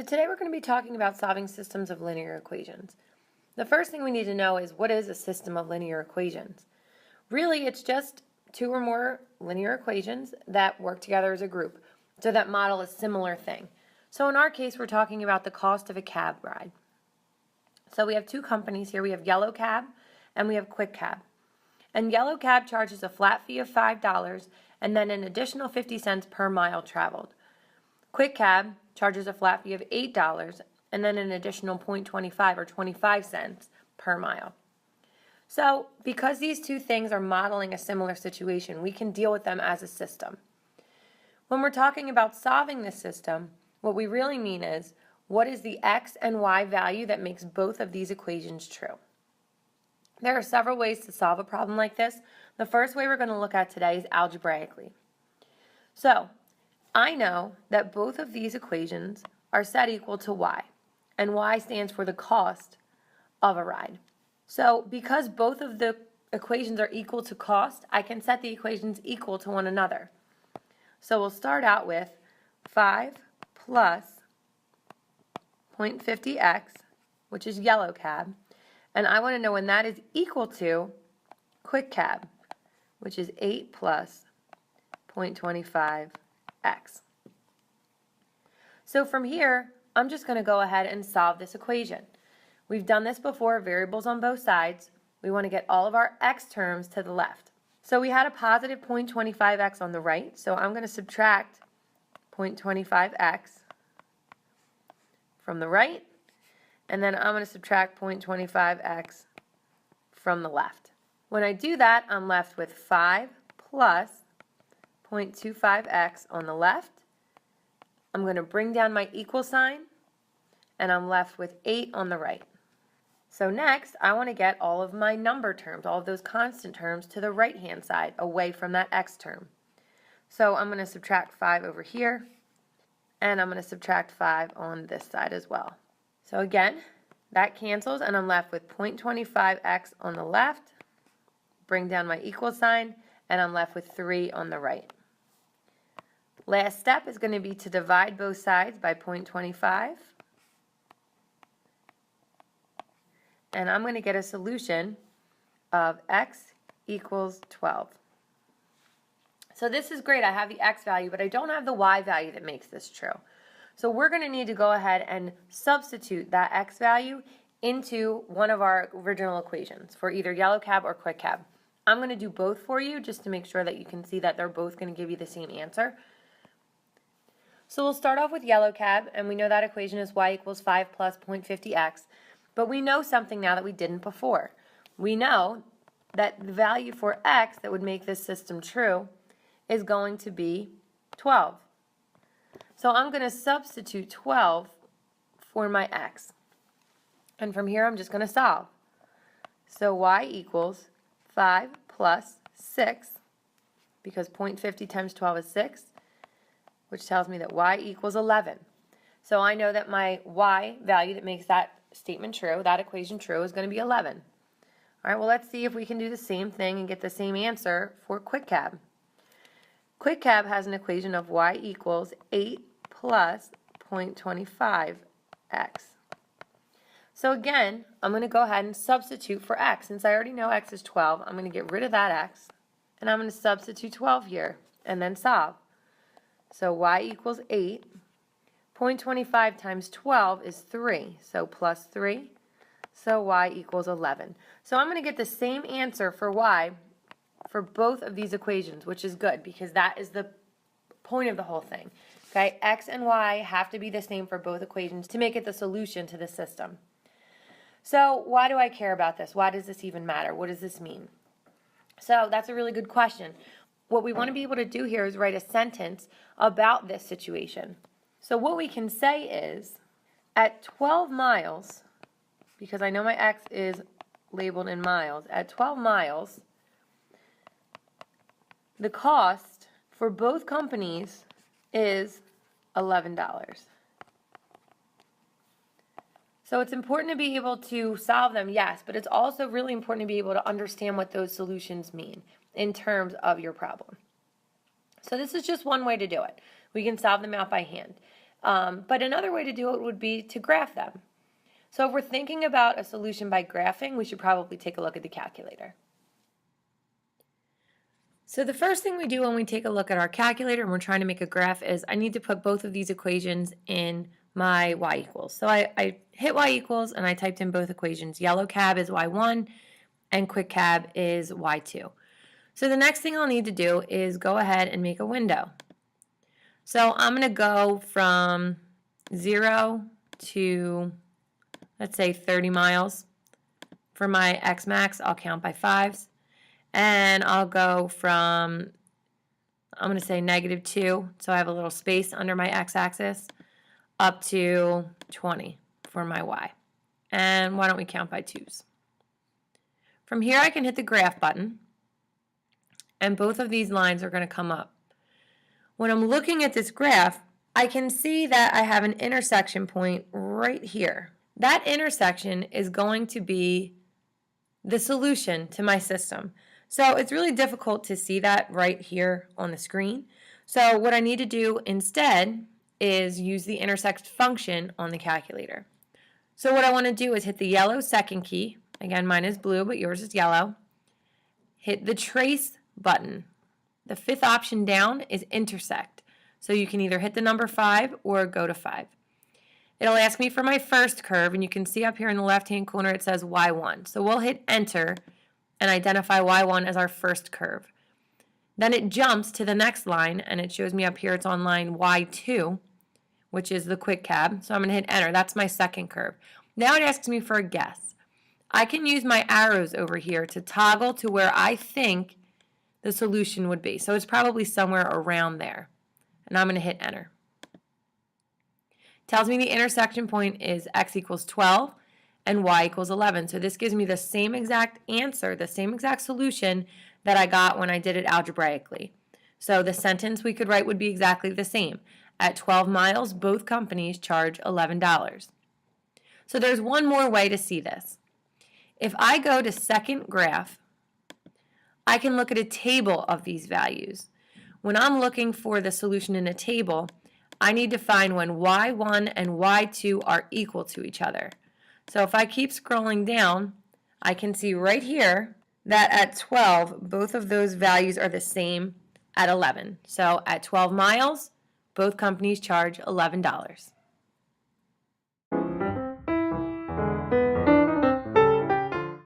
So today we're going to be talking about solving systems of linear equations. The first thing we need to know is, what is a system of linear equations? Really, it's just two or more linear equations that work together as a group, so that model a similar thing. So in our case, we're talking about the cost of a cab ride. So we have two companies here. We have Yellow Cab and we have Quick Cab. And Yellow Cab charges a flat fee of $5 and then an additional 50 cents per mile traveled. Quick Cab charges a flat fee of $8 and then an additional 0.25 or 25 cents per mile. So because these two things are modeling a similar situation, we can deal with them as a system. When we're talking about solving this system, what we really mean is, what is the x and y value that makes both of these equations true? There are several ways to solve a problem like this. The first way we're going to look at today is algebraically. So I know that both of these equations are set equal to y, and y stands for the cost of a ride. So because both of the equations are equal to cost, I can set the equations equal to one another. So we'll start out with 5 plus 0.50x, which is Yellow Cab, and I want to know when that is equal to Quick Cab, which is 8 plus 0.25x. So from here, I'm just going to go ahead and solve this equation. We've done this before, variables on both sides. We want to get all of our x terms to the left. So we had a positive 0.25x on the right, so I'm going to subtract 0.25x from the right, and then I'm going to subtract 0.25x from the left. When I do that, I'm left with 5 plus 0.25x on the left. I'm going to bring down my equal sign, and I'm left with 8 on the right. So next, I want to get all of my number terms, all of those constant terms, to the right-hand side, away from that x term. So I'm going to subtract 5 over here, and I'm going to subtract 5 on this side as well. So again, that cancels, and I'm left with 0.25x on the left, bring down my equal sign, and I'm left with 3 on the right. Last step is going to be to divide both sides by 0.25. And I'm going to get a solution of x equals 12. So this is great. I have the x value, but I don't have the y value that makes this true. So we're going to need to go ahead and substitute that x value into one of our original equations for either Yellow Cab or Quick Cab. I'm going to do both for you just to make sure that you can see that they're both going to give you the same answer. So we'll start off with Yellow Cab, and we know that equation is y equals 5 plus 0.50x. But we know something now that we didn't before. We know that the value for x that would make this system true is going to be 12. So I'm going to substitute 12 for my x. And from here I'm just going to solve. So y equals 5 plus 6, because 0.50 times 12 is 6, which tells me that y equals 11. So I know that my y value that makes that statement true, that equation true, is going to be 11. All right, well, let's see if we can do the same thing and get the same answer for Quick Cab. Quick Cab has an equation of y equals 8 plus 0.25x. So again, I'm going to go ahead and substitute for x. Since I already know x is 12, I'm going to get rid of that x, and I'm going to substitute 12 here, and then solve. So y equals 8. 0.25 times 12 is 3, so plus 3, so y equals 11. So I'm going to get the same answer for y for both of these equations, which is good because that is the point of the whole thing. Okay, x and y have to be the same for both equations to make it the solution to the system. So why do I care about this? Why does this even matter? What does this mean? So that's a really good question. What we want to be able to do here is write a sentence about this situation. So what we can say is, at 12 miles, because I know my x is labeled in miles, at 12 miles, the cost for both companies is $11. So it's important to be able to solve them, yes, but it's also really important to be able to understand what those solutions mean in terms of your problem. So this is just one way to do it. We can solve them out by hand. But another way to do it would be to graph them. So if we're thinking about a solution by graphing, we should probably take a look at the calculator. So the first thing we do when we take a look at our calculator and we're trying to make a graph is I need to put both of these equations in my y equals. So I hit y equals and I typed in both equations. Yellow cab is y1 and quick cab is y2. So the next thing I'll need to do is go ahead and make a window. So I'm going to go from 0 to, let's say, 30 miles. For my x max, I'll count by 5s. And I'll go from, I'm going to say -2, so I have a little space under my x-axis, up to 20 for my y. And why don't we count by 2s? From here I can hit the graph button, and both of these lines are going to come up. When I'm looking at this graph, I can see that I have an intersection point right here. That intersection is going to be the solution to my system. So it's really difficult to see that right here on the screen. So what I need to do instead is use the intersect function on the calculator. So what I want to do is hit the yellow second key. Again, mine is blue, but yours is yellow. Hit the trace button. The fifth option down is intersect. So you can either hit the number 5 or go to 5. It'll ask me for my first curve, and you can see up here in the left-hand corner it says y1. So we'll hit enter and identify y1 as our first curve. Then it jumps to the next line, and it shows me up here it's on line y2, which is the quick cab. So I'm going to hit enter. That's my second curve. Now it asks me for a guess. I can use my arrows over here to toggle to where I think the solution would be. So it's probably somewhere around there. And I'm going to hit enter. Tells me the intersection point is x equals 12 and y equals 11. So this gives me the same exact answer, the same exact solution that I got when I did it algebraically. So the sentence we could write would be exactly the same. At 12 miles, both companies charge $11. So there's one more way to see this. If I go to second graph, I can look at a table of these values. When I'm looking for the solution in a table, I need to find when y1 and y2 are equal to each other. So if I keep scrolling down, I can see right here that at 12, both of those values are the same at 11. So at 12 miles, both companies charge $11.